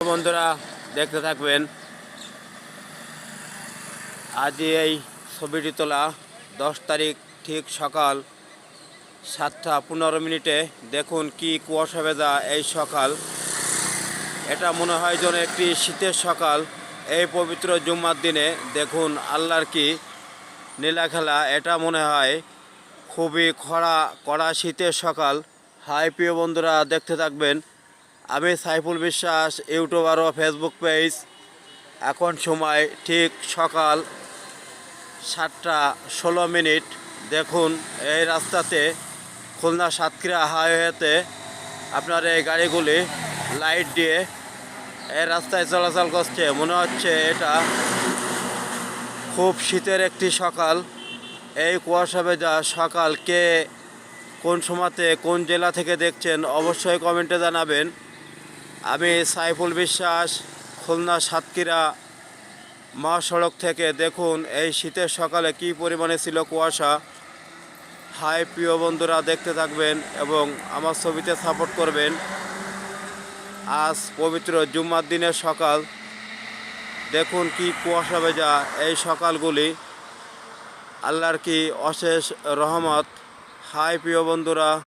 বন্ধুরা দেখতে থাকবেন। আজ এই ছবিটি তোলা 10 তারিখ, ঠিক সকাল 7টা 15 মিনিটে। দেখুন কি কুয়াশা ভেজা এই সকাল। এটা মনে হয় যেন একটি শীতের সকাল। এই পবিত্র জুম্মার দিনে দেখুন আল্লাহর কি নীলা খেলা। এটা মনে হয় খুবই কড়া শীতের সকাল। হাই প্রিয় বন্ধুরা দেখতে থাকবেন। আমি সাইফুল বিশ্বাস, ইউটিউবার ও ফেসবুক পেজ। এখন সময় ঠিক সকাল 7টা 16 মিনিট। দেখুন এই রাস্তাতে, খুলনা সাতক্ষীরা হাইওয়েতে আপনার এই গাড়িগুলি লাইট দিয়ে এই রাস্তায় চলাচল করছে। মনে হচ্ছে এটা খুব শীতের একটি সকাল। এই কুয়াশা ভেজা সকাল কে কোন সময়তে কোন জেলা থেকে দেখছেন অবশ্যই কমেন্টে জানাবেন। আমি সাইফুল বিশ্বাস, খুলনা সাতক্ষীরা মহাসড়ক থেকে। দেখুন এই শীতের সকালে কি পরিমাণে ছিল কুয়াশা। হাই প্রিয় বন্ধুরা দেখতে থাকবেন এবং আমার ছবিতে সাপোর্ট করবেন। আজ পবিত্র জুম্মার দিনের সকাল। দেখুন কি কুয়াশা ভেজা এই সকালগুলি। আল্লাহর কি অশেষ রহমত। হাই প্রিয় বন্ধুরা।